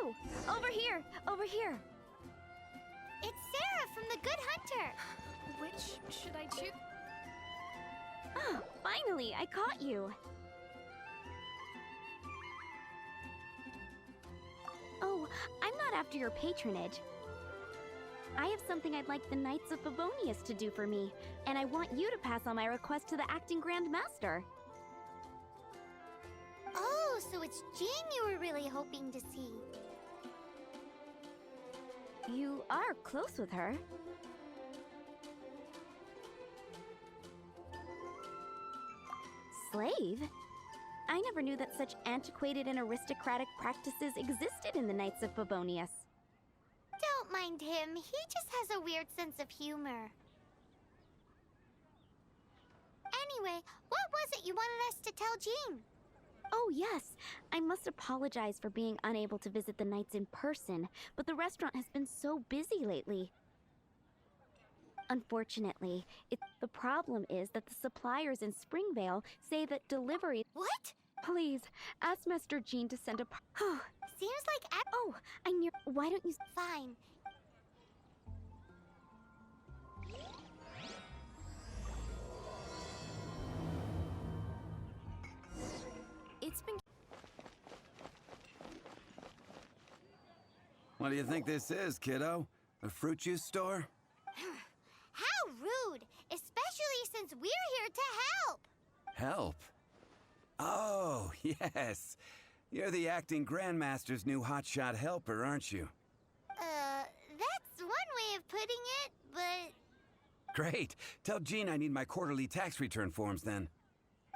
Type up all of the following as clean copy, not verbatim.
too! Over here! Over here! It's Sarah from the Good Hunter! Which should I choose? Ah, finally! I caught you! Oh, I'm not after your patronage. I have something I'd like the Knights of Favonius to do for me, and I want you to pass on my request to the acting Grand Master. Oh, so it's Jean you were really hoping to see. You are close with her. Slave? I never knew that such antiquated and aristocratic practices existed in the Knights of Favonius. Don't mind him, he just has a weird sense of humor. Anyway, what was it you wanted us to tell Jean? Oh yes, I must apologize for being unable to visit the Knights in person, but the restaurant has been so busy lately. Unfortunately, the problem is that the suppliers in Springvale say that delivery— What? Please, ask Master Jean to send a— Seems like Oh, why don't you— Fine. It's been... What do you think this is, kiddo? A fruit juice store? How rude! Especially since we're here to help! Help? Oh, yes. You're the acting Grandmaster's new hotshot helper, aren't you? That's one way of putting it, but... Great. Tell Jean I need my quarterly tax return forms then.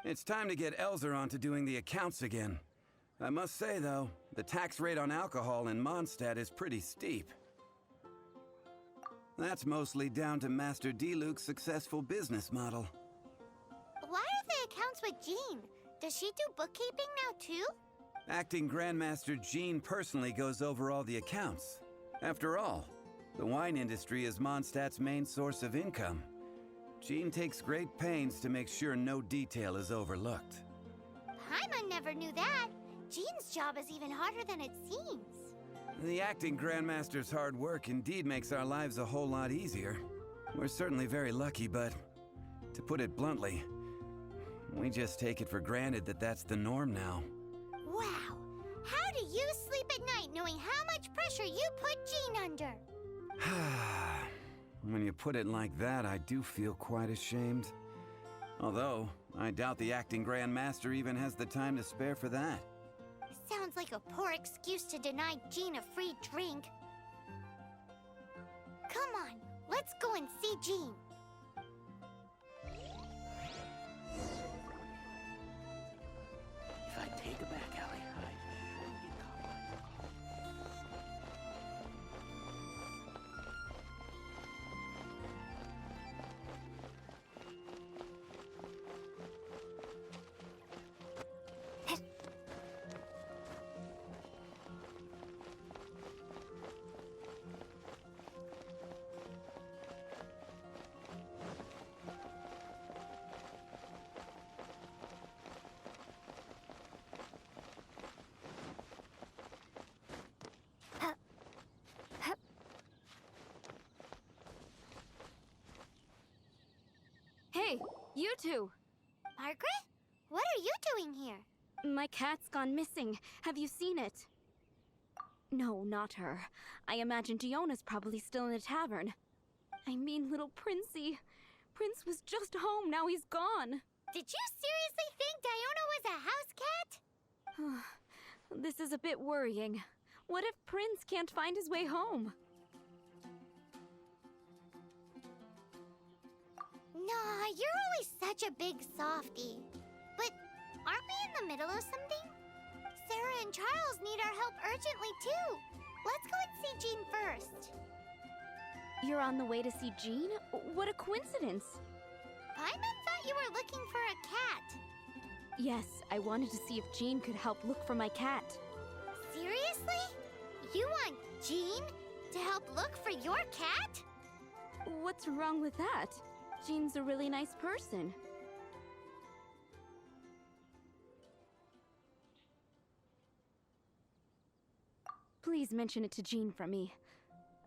It's time to get Elzer on to doing the accounts again. I must say, though, the tax rate on alcohol in Mondstadt is pretty steep. That's mostly down to Master D-Luke's successful business model. Why are the accounts with Jean? Does she do bookkeeping now, too? Acting Grandmaster Jean personally goes over all the accounts. After all, the wine industry is Mondstadt's main source of income. Jean takes great pains to make sure no detail is overlooked. Paimon never knew that. Jean's job is even harder than it seems. The acting Grandmaster's hard work indeed makes our lives a whole lot easier. We're certainly very lucky, but to put it bluntly, we just take it for granted that that's the norm now. Wow! How do you sleep at night knowing how much pressure you put Jean under? When you put it like that, I do feel quite ashamed. Although, I doubt the acting Grandmaster even has the time to spare for that. Sounds like a poor excuse to deny Jean a free drink. Come on, let's go and see Jean. If I take her back, Allie, I shouldn't get caught. Hey, you two! Margaret? What are you doing here? My cat's gone missing. Have you seen it? No, not her. I imagine Diona's probably still in the tavern. I mean, little Princey. Prince was just home, now he's gone. Did you seriously think Diona was a house cat? This is a bit worrying. What if Prince can't find his way home? Nah, you're always such a big softie. But aren't we in the middle of something? Sarah and Charles need our help urgently, too. Let's go and see Jean first. You're on the way to see Jean? What a coincidence! Paimon thought you were looking for a cat. Yes, I wanted to see if Jean could help look for my cat. Seriously? You want Jean to help look for your cat? What's wrong with that? Jean's a really nice person. Please mention it to Jean from me.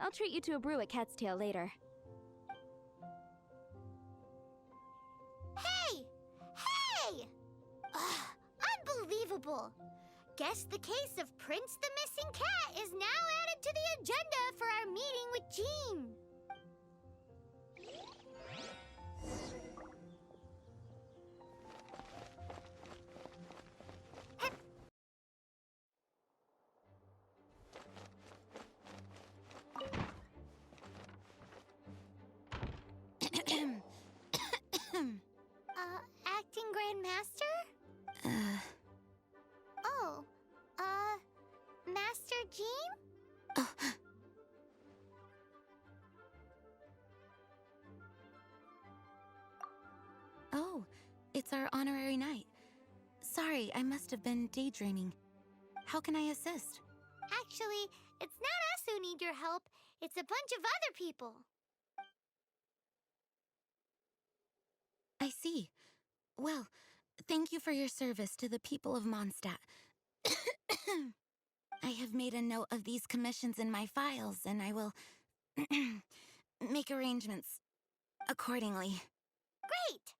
I'll treat you to a brew at Cat's Tail later. Hey! Hey! Ugh, unbelievable! Guess the case of Prince the Missing Cat is now added to the agenda for our meeting with Jean. Acting Grand Master? Oh, Master Jean? Oh, it's our honorary knight. Sorry, I must have been daydreaming. How can I assist? Actually, it's not us who need your help. It's a bunch of other people. I see. Well, thank you for your service to the people of Mondstadt. I have made a note of these commissions in my files, and I will make arrangements accordingly. Great!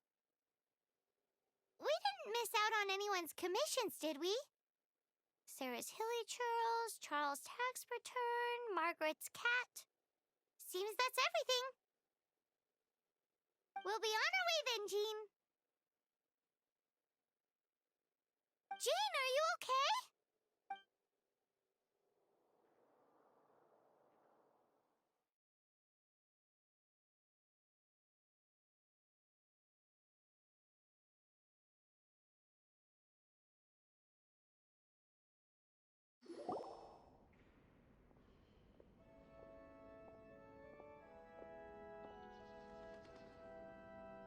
We didn't miss out on anyone's commissions, did we? Sarah's Hilly Churls, Charles' tax return, Margaret's cat. Seems that's everything. We'll be on our way then, Jean. Jean, are you okay?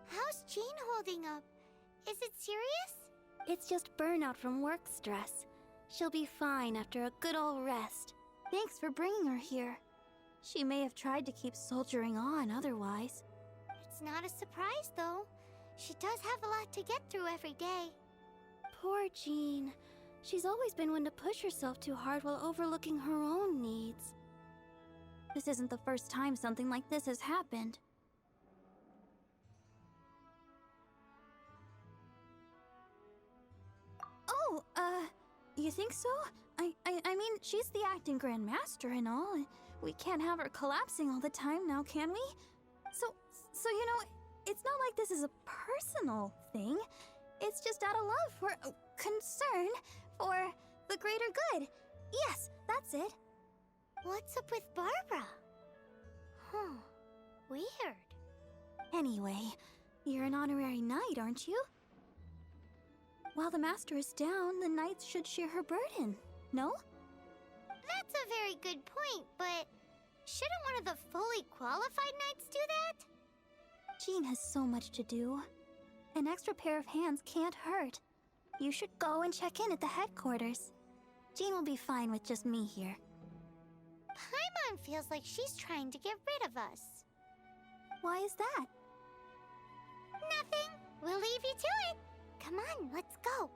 How's Jean holding up? Is it serious? It's just burnout from work stress. She'll be fine after a good old rest. Thanks for bringing her here. She may have tried to keep soldiering on otherwise. It's not a surprise, though. She does have a lot to get through every day. Poor Jean. She's always been one to push herself too hard while overlooking her own needs. This isn't the first time something like this has happened. Oh, you think so? I mean, she's the acting Grand Master and all. We can't have her collapsing all the time now, can we? So you know, it's not like this is a personal thing. It's just out of love for concern for the greater good. Yes, that's it. What's up with Barbara? Huh. Weird. Anyway, you're an honorary knight, aren't you? While the master is down, the knights should share her burden, no? That's a very good point, but shouldn't one of the fully qualified knights do that? Jean has so much to do. An extra pair of hands can't hurt. You should go and check in at the headquarters. Jean will be fine with just me here. Paimon feels like she's trying to get rid of us. Why is that? Nothing. We'll leave you to it. Come on, let's go.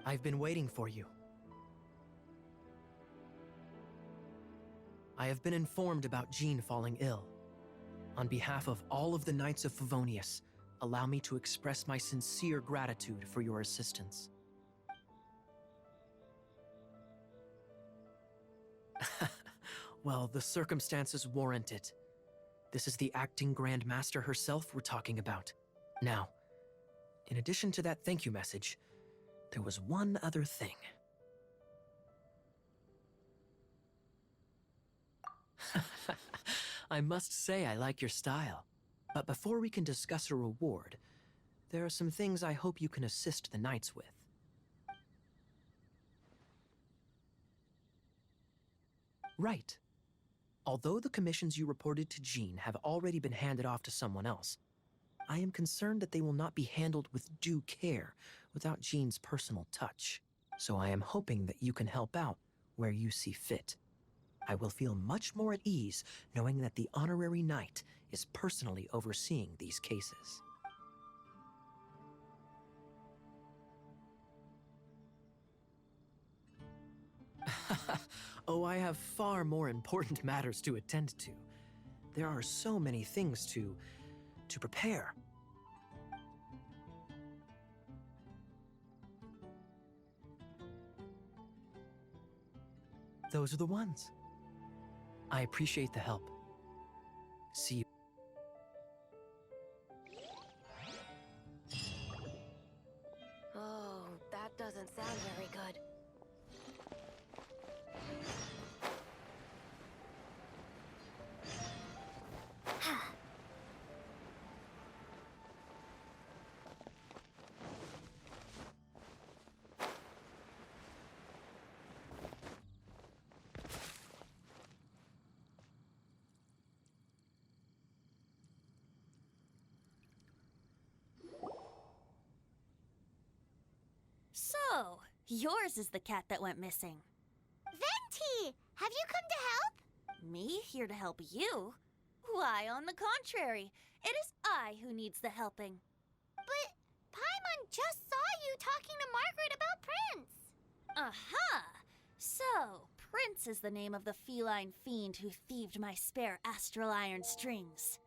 I've been waiting for you. I have been informed about Jean falling ill. On behalf of all of the Knights of Favonius, allow me to express my sincere gratitude for your assistance. Well, the circumstances warrant it. This is the acting Grand Master herself we're talking about. Now, in addition to that thank you message, there was one other thing. I must say I like your style. But before we can discuss a reward, there are some things I hope you can assist the knights with. Right. Although the commissions you reported to Jean have already been handed off to someone else, I am concerned that they will not be handled with due care without Jean's personal touch. So I am hoping that you can help out where you see fit. I will feel much more at ease knowing that the honorary knight is personally overseeing these cases. Oh, I have far more important matters to attend to. There are so many things to prepare. Those are the ones. I appreciate the help. See you. Oh, that doesn't sound very good. So, yours is the cat that went missing. Venti, have you come to help? Me here to help you? Why, on the contrary, it is I who needs the helping. But Paimon just saw you talking to Margaret about Prince. Aha! So, Prince is the name of the feline fiend who thieved my spare astral iron strings.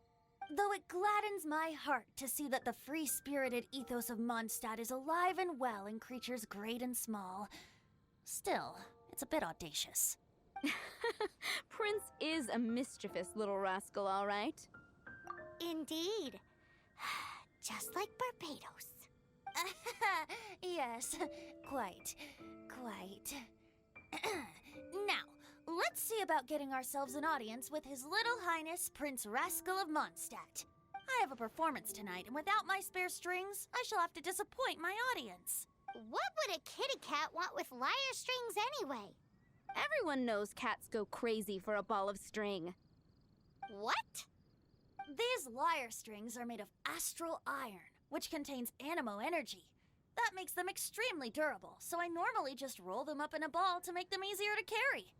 Though it gladdens my heart to see that the free-spirited ethos of Mondstadt is alive and well in creatures great and small, still, it's a bit audacious. Prince is a mischievous little rascal, all right. Indeed. Just like Barbados. Yes, quite. Now, let's see about getting ourselves an audience with His Little Highness Prince Rascal of Mondstadt. I have a performance tonight, and without my spare strings, I shall have to disappoint my audience. What would a kitty cat want with lyre strings anyway? Everyone knows cats go crazy for a ball of string. What? These lyre strings are made of astral iron, which contains animo energy. That makes them extremely durable, so I normally just roll them up in a ball to make them easier to carry.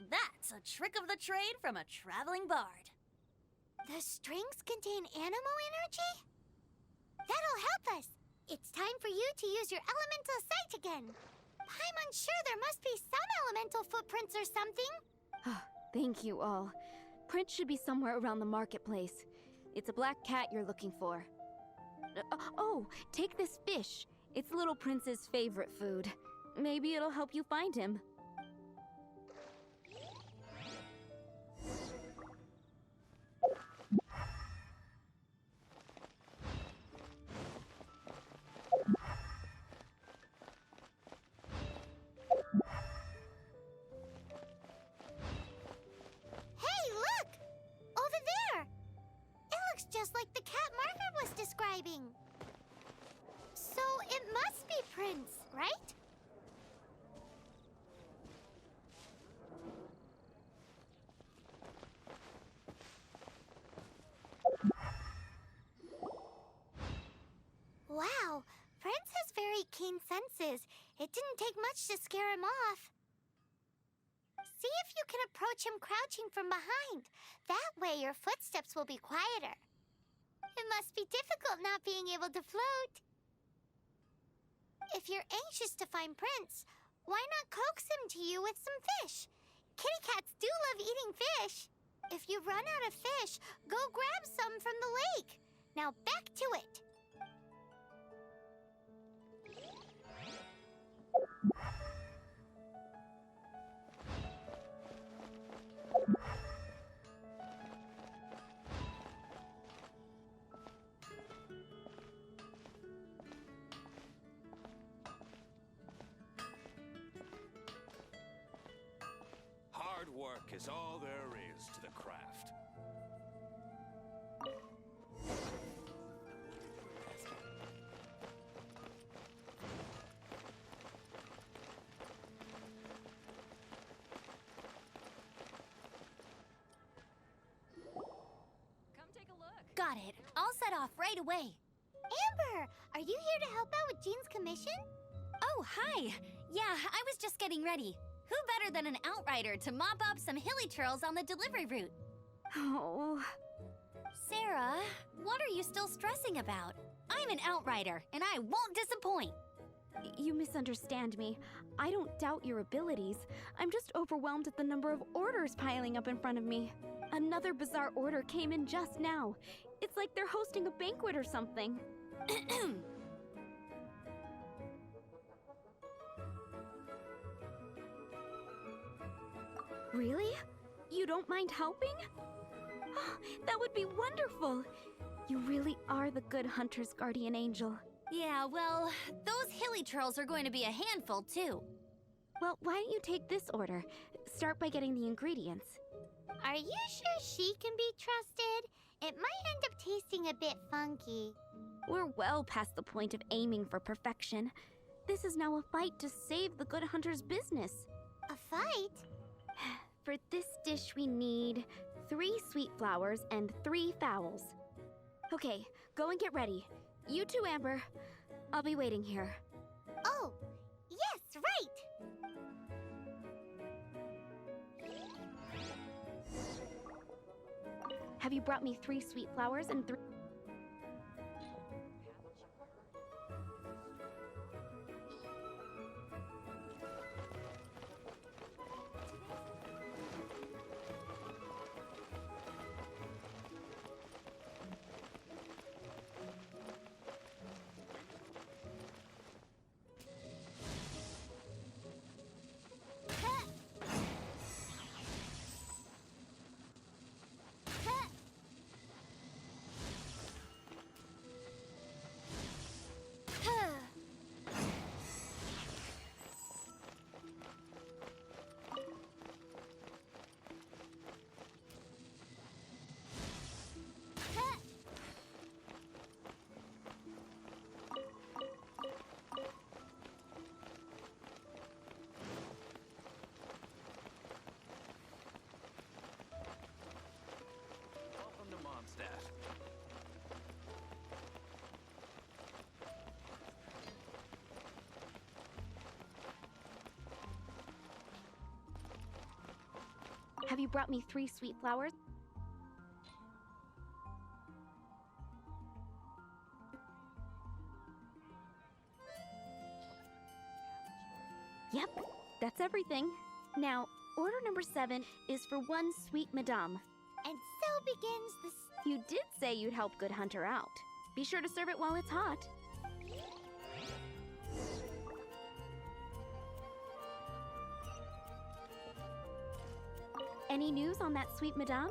That's a trick of the trade from a traveling bard. The strings contain animo energy? That'll help us. It's time for you to use your elemental sight again. I'm unsure there must be some elemental footprints or something. Thank you all. Prince should be somewhere around the marketplace. It's a black cat you're looking for. Oh, take this fish. It's Little Prince's favorite food. Maybe it'll help you find him. Hey, look! Over there! It looks just like the cat Margaret was describing. So it must be Prince, right? Wow, Prince has very keen senses. It didn't take much to scare him off. See if you can approach him crouching from behind. That way your footsteps will be quieter. It must be difficult not being able to float. If you're anxious to find Prince, why not coax him to you with some fish? Kitty cats do love eating fish. If you run out of fish, go grab some from the lake. Now back to it. Hard work is all there is to the craft. Come take a look. Got it. I'll set off right away. Amber, are you here to help out with Jean's commission? Oh, hi. Yeah, I was just getting ready. Who better than an outrider to mop up some hilly churls on the delivery route? Oh. Sarah, what are you still stressing about? I'm an outrider, and I won't disappoint. You misunderstand me. I don't doubt your abilities. I'm just overwhelmed at the number of orders piling up in front of me. Another bizarre order came in just now. It's like they're hosting a banquet or something. Really? You don't mind helping? That would be wonderful. You really are the good hunter's guardian angel. Yeah, well, those hilly churls are going to be a handful, too. Well, why don't you take this order? Start by getting the ingredients. Are you sure she can be trusted? It might end up tasting a bit funky. We're well past the point of aiming for perfection. This is now a fight to save the good hunter's business. A fight? For this dish, we need 3 sweet flowers and 3 fowls. Okay, go and get ready. You too, Amber. I'll be waiting here. Oh, yes, right! Have you brought me 3 sweet flowers and 3... Welcome to Mondstadt. Have you brought me 3 sweet flowers? Yep, that's everything. Now, order number 7 is for 1 sweet madame. And so begins the... You did say you'd help Good Hunter out. Be sure to serve it while it's hot. Any news on that sweet madame?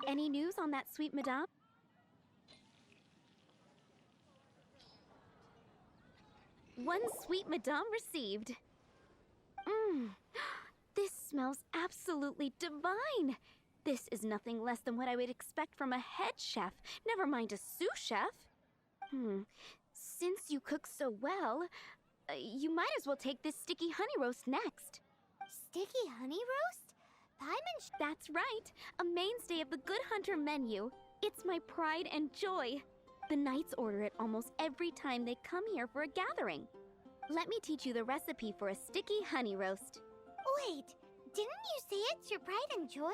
Any news on that sweet madame? One sweet madame received. This smells absolutely divine. This is nothing less than what I would expect from a head chef, never mind a sous chef. Since you cook so well, you might as well take this sticky honey roast next. Sticky honey roast? That's right, a mainstay of the Good Hunter menu. It's my pride and joy. The knights order it almost every time they come here for a gathering. Let me teach you the recipe for a sticky honey roast. Wait, didn't you say it's your pride and joy?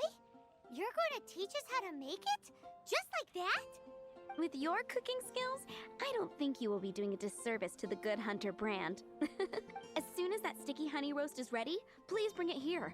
You're going to teach us how to make it? Just like that? With your cooking skills, I don't think you will be doing a disservice to the Good Hunter brand. As soon as that sticky honey roast is ready, please bring it here.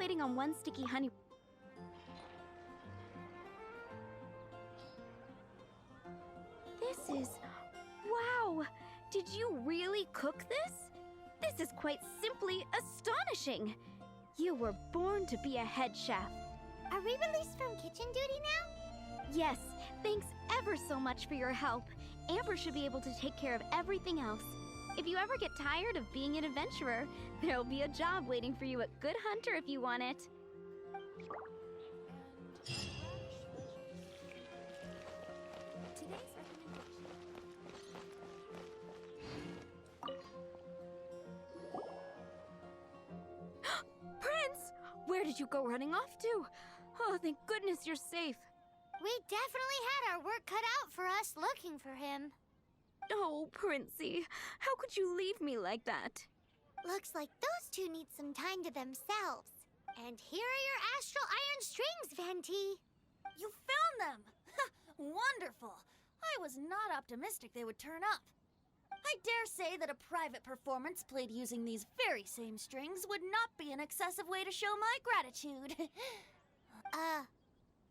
waiting on one sticky honey. This is... Wow! Did you really cook this? This is quite simply astonishing! You were born to be a head chef. Are we released from kitchen duty now? Yes, thanks ever so much for your help. Amber should be able to take care of everything else. If you ever get tired of being an adventurer, there'll be a job waiting for you at Good Hunter if you want it. Prince! Where did you go running off to? Oh, thank goodness you're safe. We definitely had our work cut out for us looking for him. Oh, Princey, how could you leave me like that? Looks like those two need some time to themselves. And here are your astral iron strings, Venti. You found them! Wonderful! I was not optimistic they would turn up. I dare say that a private performance played using these very same strings would not be an excessive way to show my gratitude.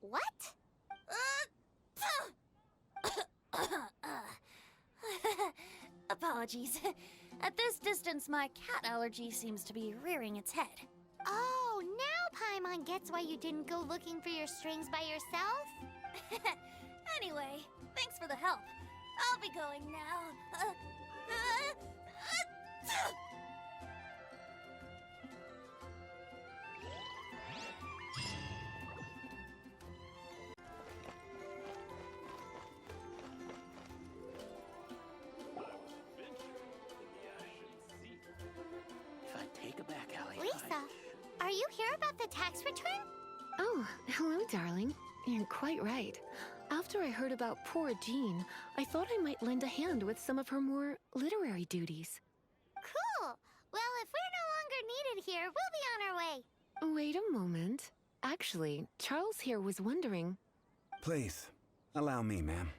What? Apologies. At this distance, my cat allergy seems to be rearing its head. Oh, now Paimon gets why you didn't go looking for your strings by yourself? Anyway, thanks for the help. I'll be going now. If I take a back alley. Lisa, are you here about the tax return? Oh, hello, darling. You're quite right. After I heard about poor Jean, I thought I might lend a hand with some of her more literary duties. Cool. Well, if we're no longer needed here, we'll be on our way. Wait a moment. Actually, Charles here was wondering... Please, allow me, ma'am.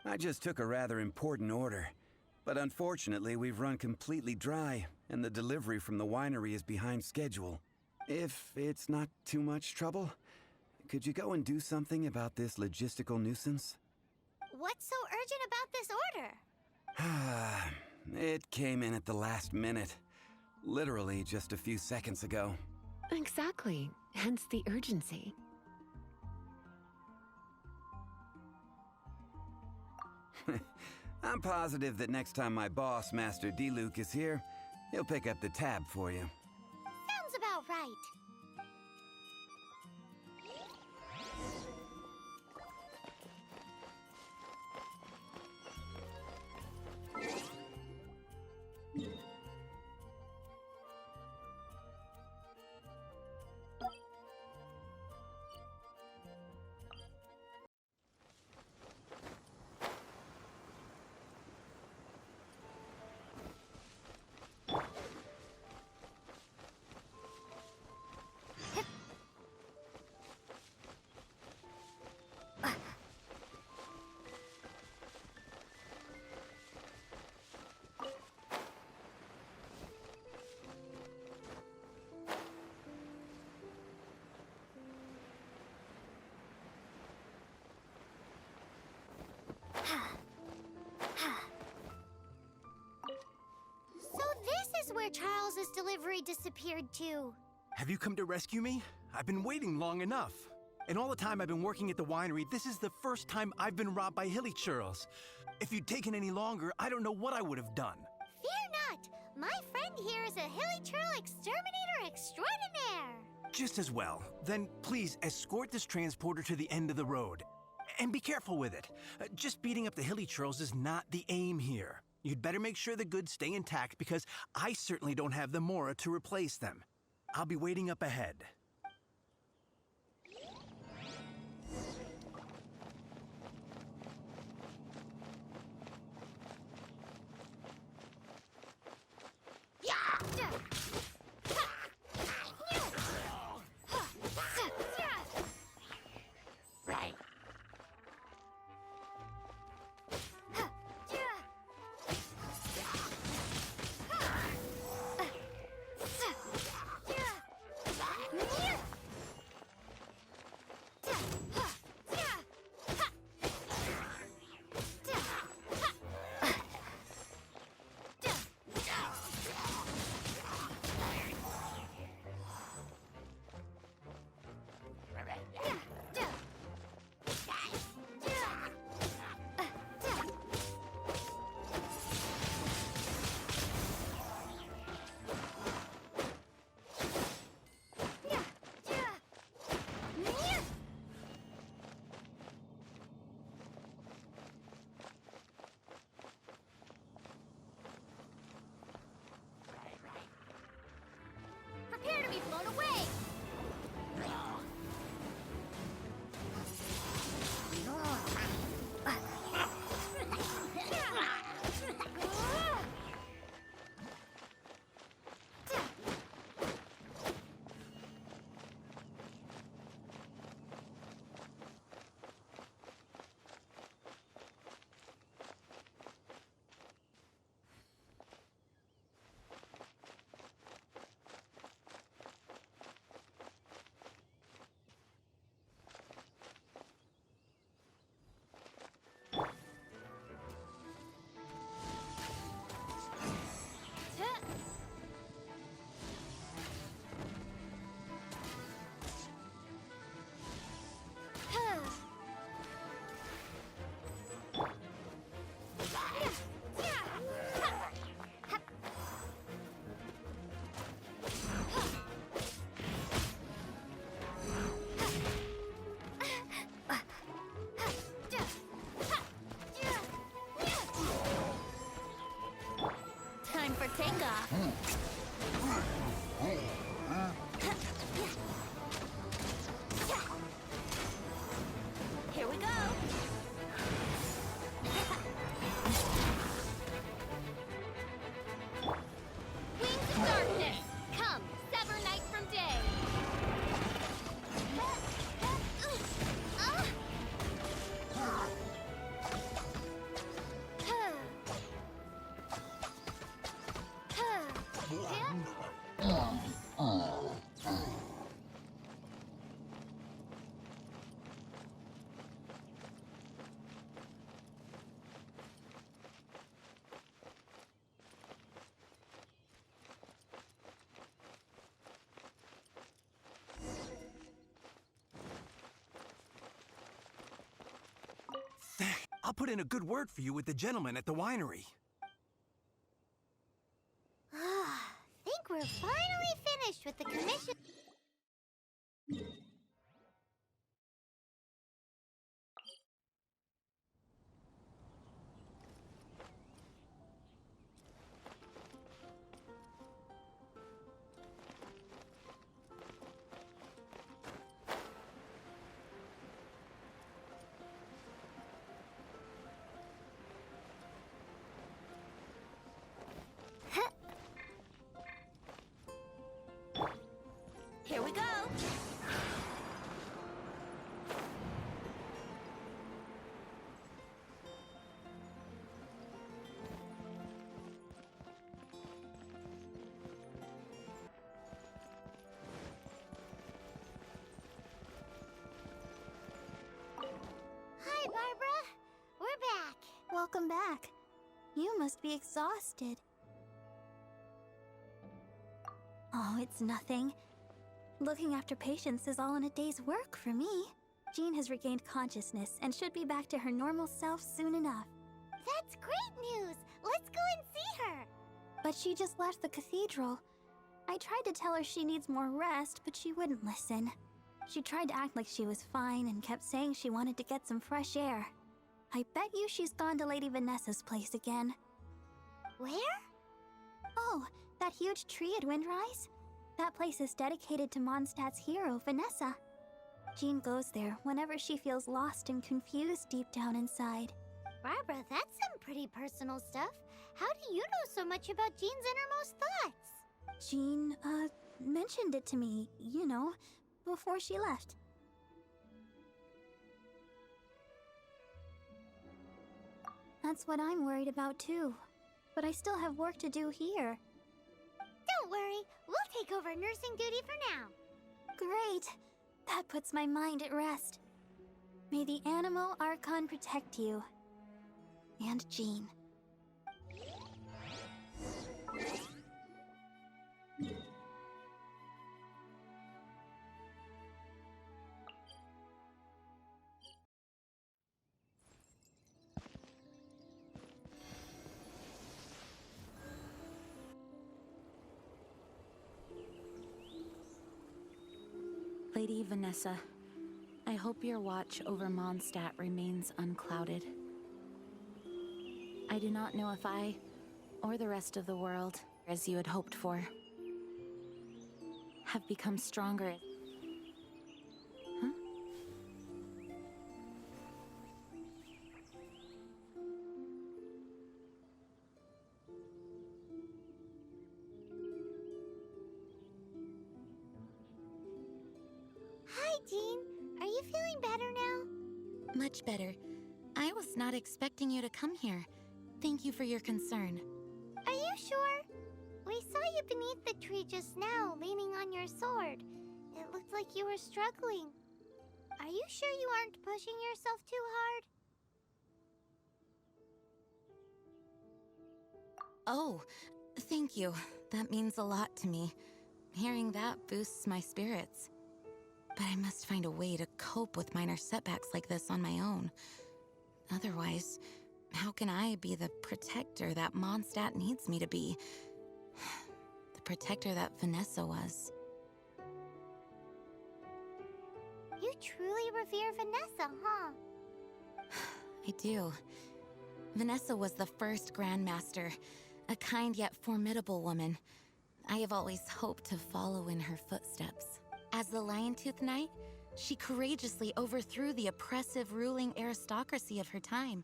I just took a rather important order. But unfortunately, we've run completely dry, and the delivery from the winery is behind schedule. If it's not too much trouble, could you go and do something about this logistical nuisance? What's so urgent about this order? It came in at the last minute. Literally just a few seconds ago. Exactly. Hence the urgency. I'm positive that next time my boss, Master D-Luke, is here, he'll pick up the tab for you. Sounds about right. So this is where Charles's delivery disappeared to. Have you come to rescue me? I've been waiting long enough. And all the time I've been working at the winery, this is the first time I've been robbed by hilly churls. If you'd taken any longer, I don't know what I would have done. Fear not! My friend here is a hilly churl exterminator extraordinaire! Just as well. Then please escort this transporter to the end of the road. And be careful with it. Just beating up the hilly churls is not the aim here. You'd better make sure the goods stay intact because I certainly don't have the Mora to replace them. I'll be waiting up ahead. Jenga. Here we go. Wings of darkness, come, sever night from day. I'll put in a good word for you with the gentleman at the winery. Think we're finally finished with the commission. Here we go. Hi, Barbara. We're back. Welcome back. You must be exhausted. Oh, it's nothing. Looking after patients is all in a day's work for me. Jean has regained consciousness and should be back to her normal self soon enough. That's great news. Let's go and see her. But she just left the cathedral. I tried to tell her she needs more rest, but she wouldn't listen. She tried to act like she was fine and kept saying she wanted to get some fresh air. I bet you she's gone to Lady Vanessa's place again. Where? Oh, that huge tree at Windrise? That place is dedicated to Mondstadt's hero, Vanessa. Jean goes there whenever she feels lost and confused deep down inside. Barbara, that's some pretty personal stuff. How do you know so much about Jean's innermost thoughts? Jean, mentioned it to me, you know, before she left. That's what I'm worried about too. But I still have work to do here. Don't worry, we'll take over nursing duty for now. Great! That puts my mind at rest. May the Animo Archon protect you. And Jean. Lady Vanessa, I hope your watch over Mondstadt remains unclouded. I do not know if I, or the rest of the world, as you had hoped for, have become stronger. Huh? Hi, Jean. Are you feeling better now? Much better. I was not expecting you to come here. Thank you for your concern. Are you sure? We saw you beneath the tree just now, leaning on your sword. It looked like you were struggling. Are you sure you aren't pushing yourself too hard? Oh, thank you. That means a lot to me. Hearing that boosts my spirits. But I must find a way to cope with minor setbacks like this on my own. Otherwise, how can I be the protector that Mondstadt needs me to be? The protector that Vanessa was. You truly revere Vanessa, huh? I do. Vanessa was the first Grandmaster, A kind yet formidable woman. I have always hoped to follow in her footsteps. As the Lion-Tooth Knight, she courageously overthrew the oppressive ruling aristocracy of her time.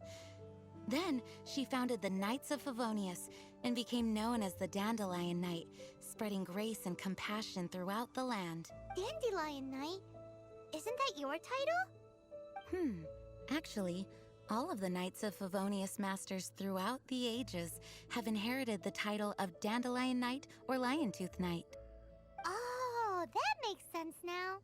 Then, she founded the Knights of Favonius and became known as the Dandelion Knight, spreading grace and compassion throughout the land. Dandelion Knight? Isn't that your title? Actually, all of the Knights of Favonius masters throughout the ages have inherited the title of Dandelion Knight or Lion-Tooth Knight. Oh, that makes sense now.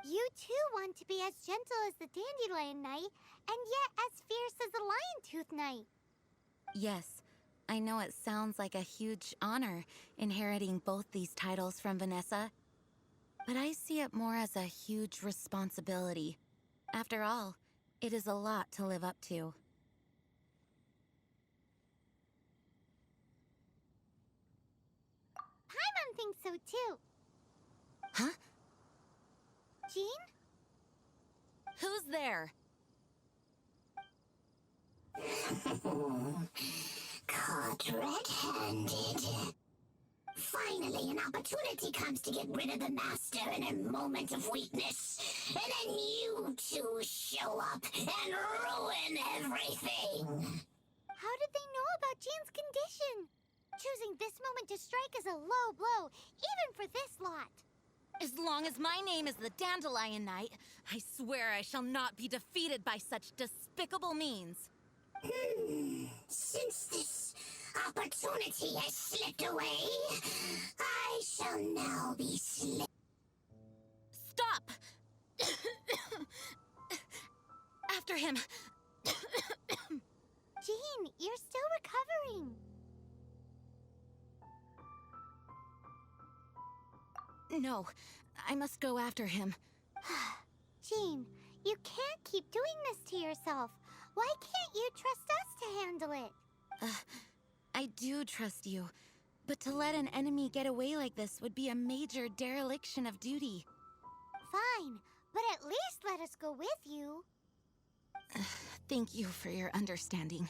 You too want to be as gentle as the Dandelion Knight, and yet as fierce as the Lion-Tooth Knight. Yes, I know it sounds like a huge honor inheriting both these titles from Vanessa, but I see it more as a huge responsibility. After all, it is a lot to live up to. Paimon thinks so too. Huh? Jean? Who's there? Caught red-handed. Finally, an opportunity comes to get rid of the Master in a moment of weakness. And then you two show up and ruin everything. How did they know about Jean's condition? Choosing this moment to strike is a low blow, even for this lot. As long as my name is the Dandelion Knight, I swear I shall not be defeated by such despicable means. Since this opportunity has slipped away, I shall now be Stop! After him! Jean, you're still recovering. No, I must go after him. Jean, you can't keep doing this to yourself. Why can't you trust us to handle it? I do trust you, but to let an enemy get away like this would be a major dereliction of duty. Fine, but at least let us go with you. Thank you for your understanding.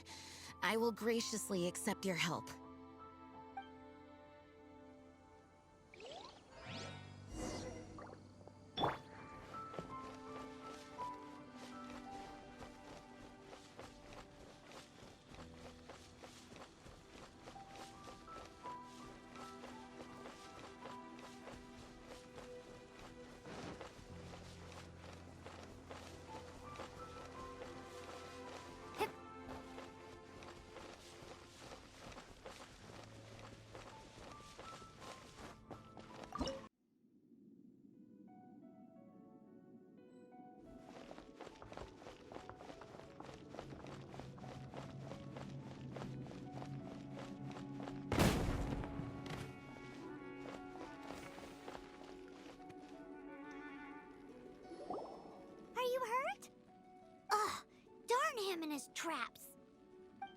I will graciously accept your help. Him in his traps.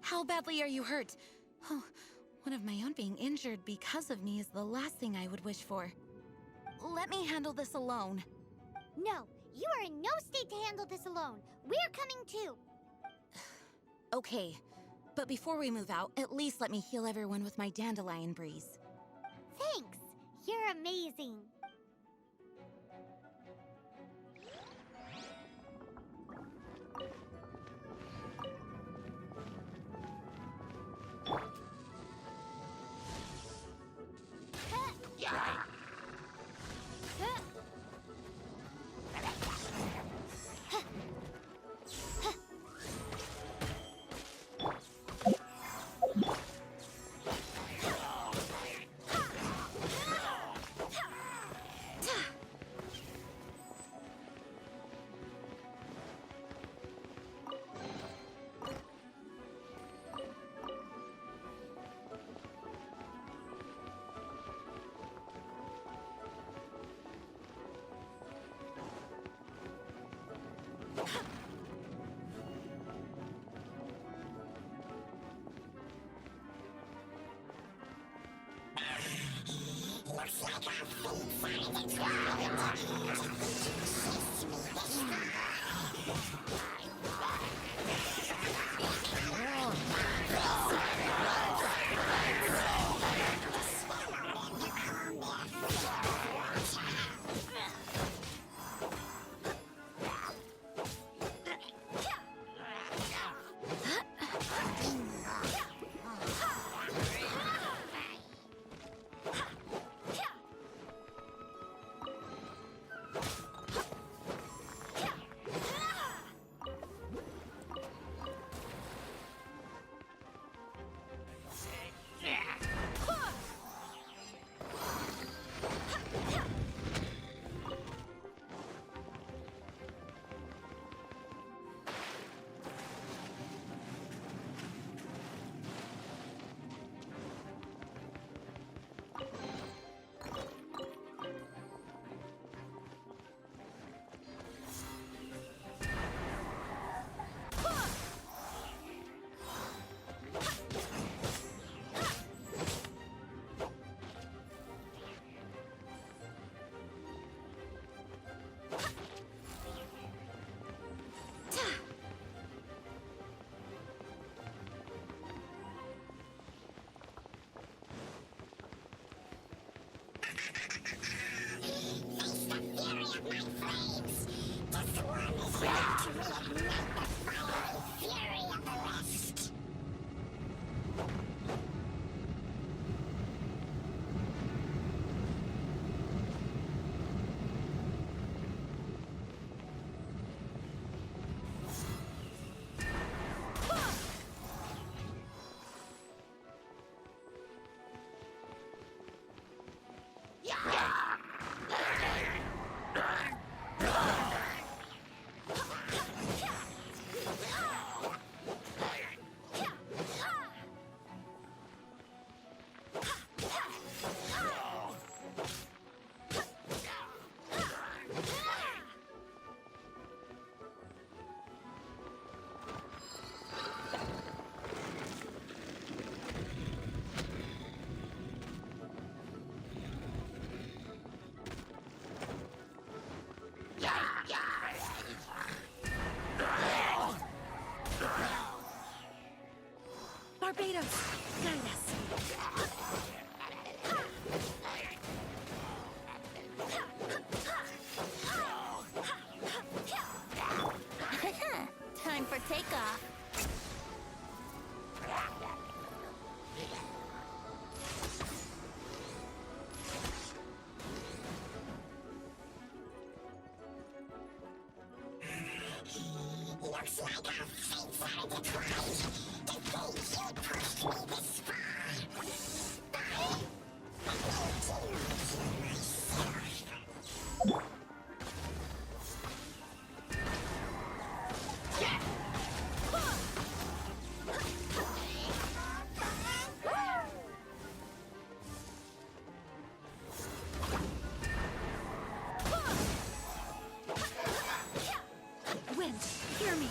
How badly are you hurt? Oh, one of my own being injured because of me is the last thing I would wish for. Let me handle this alone. No, you are in no state to handle this alone. We're coming too. Okay, but before we move out, at least let me heal everyone with my dandelion breeze. Thanks. You're amazing. Looks like our fate finally twirled. Barbados, guide us. Time for takeoff. Looks like our fates are intertwined. To think you pushed me this far. I need to redeem myself. Wind, hear me.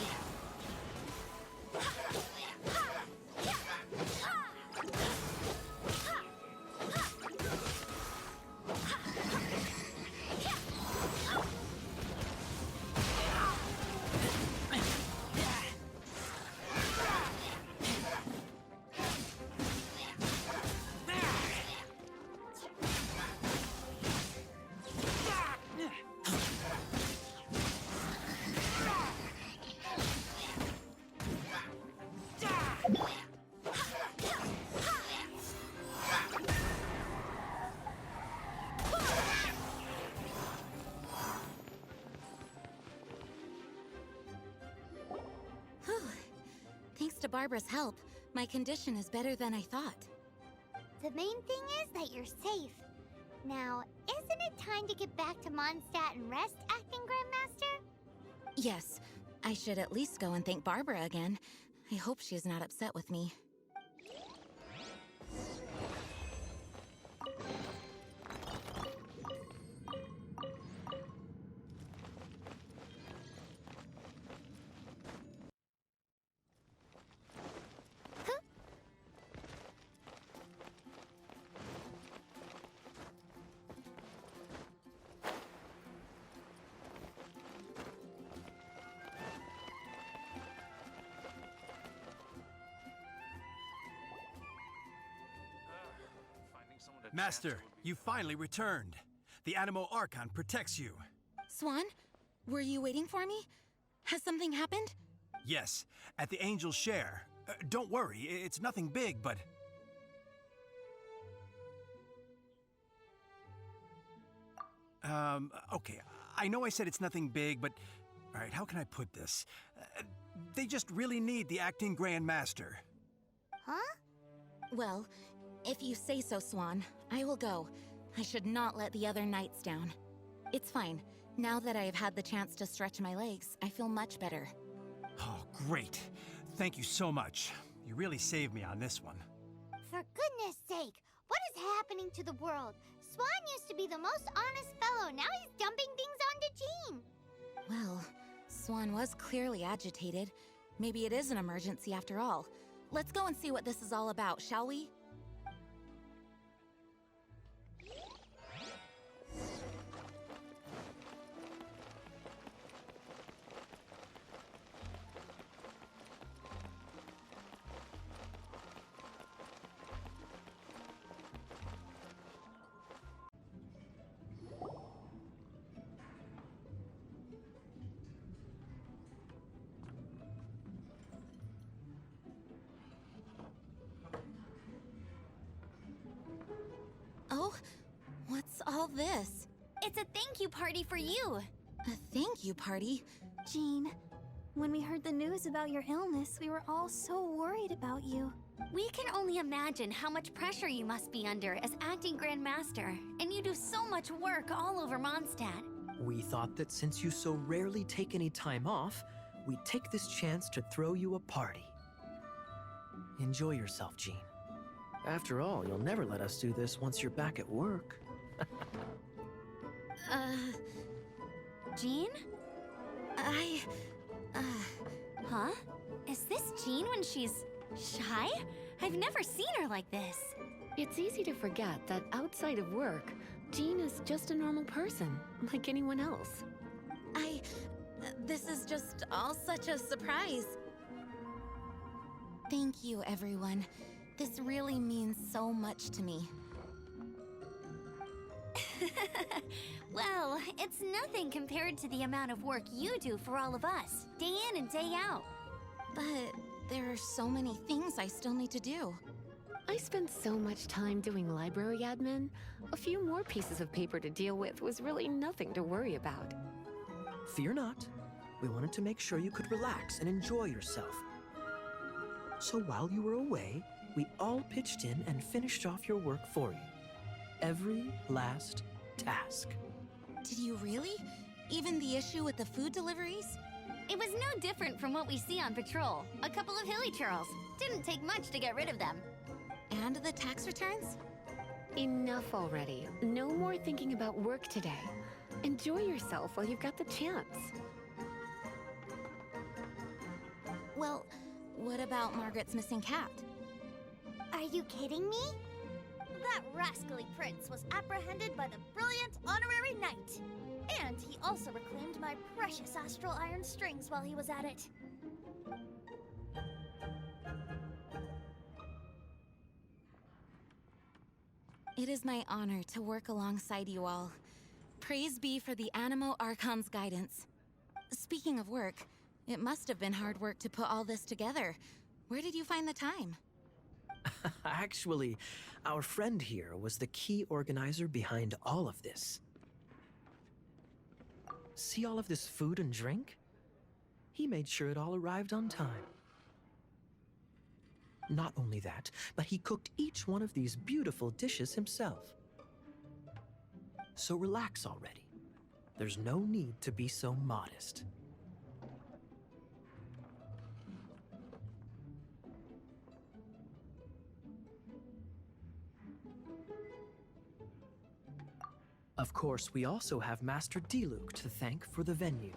Thanks to Barbara's help, my condition is better than I thought. The main thing is that you're safe. Now, isn't it time to get back to Mondstadt and rest, Acting Grandmaster? Yes, I should at least go and thank Barbara again. I hope she's not upset with me. Master, you finally returned. The Animo Archon protects you. Swan, were you waiting for me? Has something happened? Yes, at the Angel's Share. Don't worry, it's nothing big, but... Okay, I know I said it's nothing big, but... Alright, how can I put this? They just really need the Acting Grand Master. Huh? Well, if you say so, Swan, I will go. I should not let the other knights down. It's fine. Now that I have had the chance to stretch my legs, I feel much better. Oh, great. Thank you so much. You really saved me on this one. For goodness sake, what is happening to the world? Swan used to be the most honest fellow, now he's dumping things onto Jean. Well, Swan was clearly agitated. Maybe it is an emergency after all. Let's go and see what this is all about, shall we? Oh, what's all this? It's a thank you party for you. A thank you party? Jean, when we heard the news about your illness, we were all so worried about you. We can only imagine how much pressure you must be under as acting Grand Master, and you do so much work all over Mondstadt. We thought that since you so rarely take any time off, we'd take this chance to throw you a party. Enjoy yourself, Jean. After all, you'll never let us do this once you're back at work. Jean? Huh? Is this Jean when she's shy? I've never seen her like this. It's easy to forget that outside of work, Jean is just a normal person, like anyone else. This is just all such a surprise. Thank you, everyone. This really means so much to me. Well, it's nothing compared to the amount of work you do for all of us, day in and day out. But there are so many things I still need to do. I spent so much time doing library admin. A few more pieces of paper to deal with was really nothing to worry about. Fear not. We wanted to make sure you could relax and enjoy yourself. So while you were away, we all pitched in and finished off your work for you. Every last task. Did you really? Even the issue with the food deliveries? It was no different from what we see on patrol. A couple of hilly churls. Didn't take much to get rid of them. And the tax returns? Enough already. No more thinking about work today. Enjoy yourself while you've got the chance. Well, what about Margaret's missing cat? Are you kidding me? That rascally prince was apprehended by the brilliant honorary knight. And he also reclaimed my precious astral iron strings while he was at it. It is my honor to work alongside you all. Praise be for the Animo Archon's guidance. Speaking of work, it must have been hard work to put all this together. Where did you find the time? Actually, our friend here was the key organizer behind all of this. See all of this food and drink? He made sure it all arrived on time. Not only that, but he cooked each one of these beautiful dishes himself. So relax already. There's no need to be so modest. Of course, we also have Master Diluc to thank for the venue.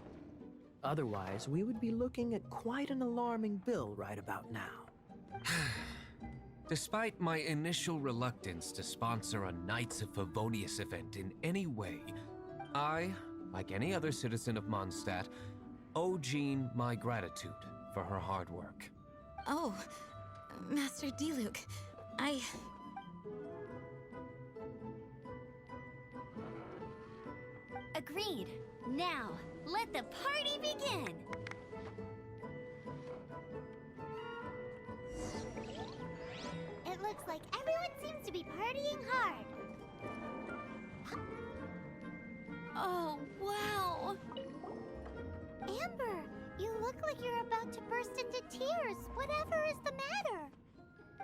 Otherwise, we would be looking at quite an alarming bill right about now. Despite my initial reluctance to sponsor a Knights of Favonius event in any way, I, like any other citizen of Mondstadt, owe Jean my gratitude for her hard work. Oh, Master Diluc, Agreed. Now, let the party begin! It looks like everyone seems to be partying hard. Oh, wow! Amber, you look like you're about to burst into tears. Whatever is the matter?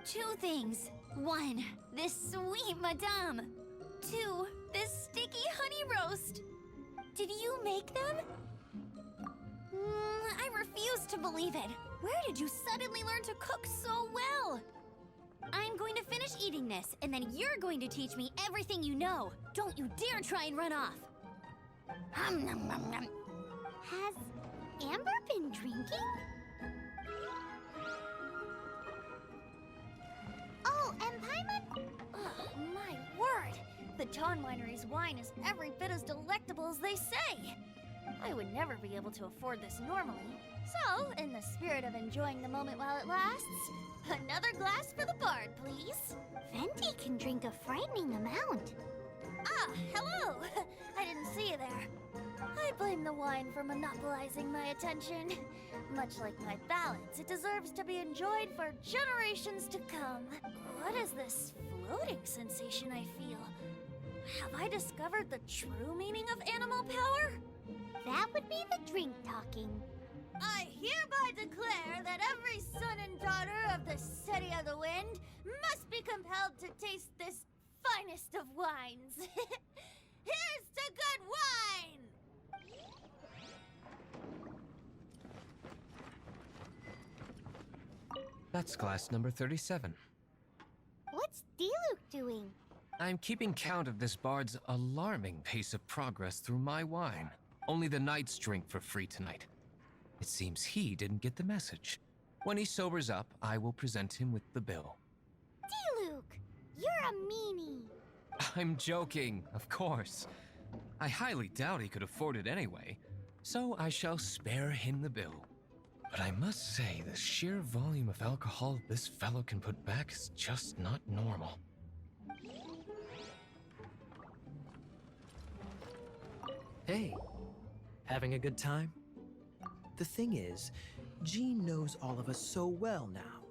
Two things. One, this sweet madame. Two, this sticky honey roast. Did you make them? I refuse to believe it. Where did you suddenly learn to cook so well? I'm going to finish eating this, and then you're going to teach me everything you know. Don't you dare try and run off. Has Amber been drinking? Oh, and Paimon? Oh, my word. The Dawn Winery's wine is every bit as delectable as they say. I would never be able to afford this normally. So, in the spirit of enjoying the moment while it lasts, another glass for the bard, please. Venti can drink a frightening amount. Ah, hello! I didn't see you there. I blame the wine for monopolizing my attention. Much like my ballads, it deserves to be enjoyed for generations to come. What is this floating sensation I feel? Have I discovered the true meaning of animal power? That would be the drink talking. I hereby declare that every son and daughter of the City of the Wind must be compelled to taste this finest of wines. Here's to good wine! That's glass number 37. What's Diluc doing? I'm keeping count of this bard's alarming pace of progress through my wine. Only the knights drink for free tonight. It seems he didn't get the message. When he sobers up, I will present him with the bill. Diluc, you're a meanie. I'm joking, of course. I highly doubt he could afford it anyway, so I shall spare him the bill. But I must say, the sheer volume of alcohol this fellow can put back is just not normal. Hey, having a good time? The thing is, Jean knows all of us so well now.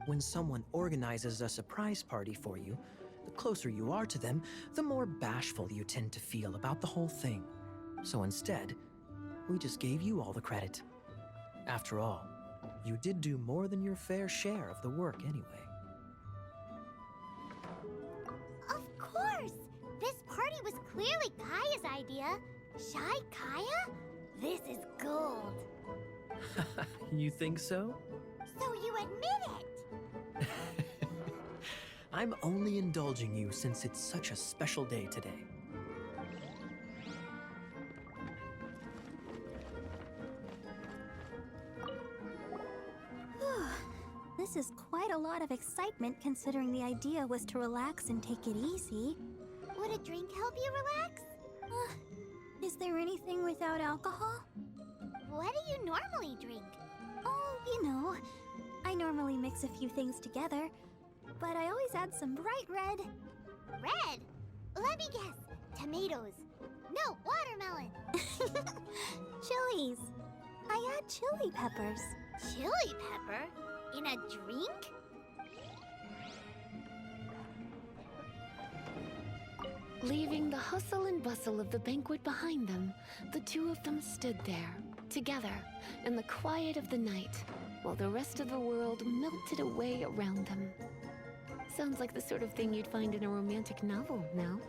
When someone organizes a surprise party for you, the closer you are to them, the more bashful you tend to feel about the whole thing. So instead, we just gave you all the credit. After all, you did do more than your fair share of the work anyway. Of course! This party was clearly Kaya's idea. Shy Kaya? This is gold. You think so? So you admit it! I'm only indulging you since it's such a special day today. This is quite a lot of excitement considering the idea was to relax and take it easy. Would a drink help you relax? Is there anything without alcohol? What do you normally drink? Oh, you know, I normally mix a few things together, but I always add some bright red. Red? Let me guess. Tomatoes. No, watermelon. Chilies. I add chili peppers. Chili pepper? In a drink? Leaving the hustle and bustle of the banquet behind them, the two of them stood there, together, in the quiet of the night, while the rest of the world melted away around them. Sounds like the sort of thing you'd find in a romantic novel, no?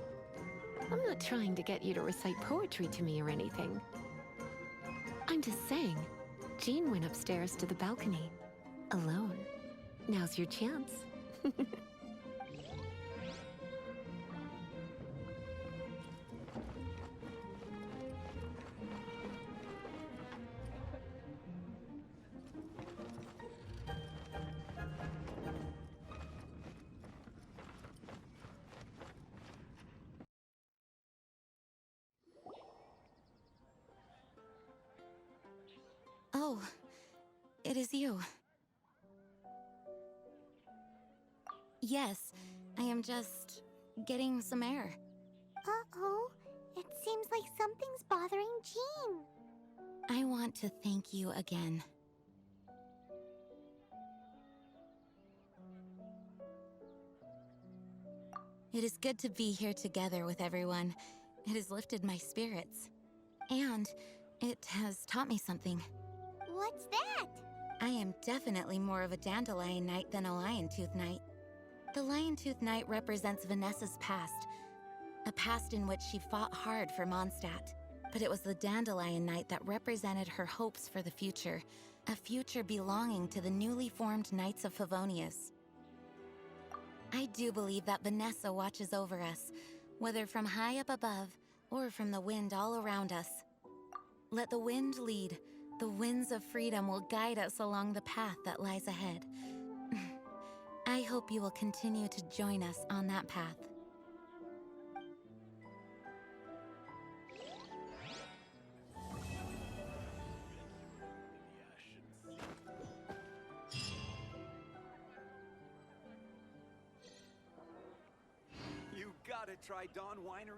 I'm not trying to get you to recite poetry to me or anything. I'm just saying, Jean went upstairs to the balcony, alone. Now's your chance. Oh, it is you. Yes, I am just getting some air. Uh-oh. It seems like something's bothering Jean. I want to thank you again. It is good to be here together with everyone. It has lifted my spirits. And it has taught me something. What's that? I am definitely more of a Dandelion Knight than a Lion-Tooth Knight. The Lion-Tooth Knight represents Vanessa's past. A past in which she fought hard for Mondstadt. But it was the Dandelion Knight that represented her hopes for the future. A future belonging to the newly formed Knights of Favonius. I do believe that Vanessa watches over us, whether from high up above or from the wind all around us. Let the wind lead. The winds of freedom will guide us along the path that lies ahead. I hope you will continue to join us on that path. You gotta try Dawn Winery.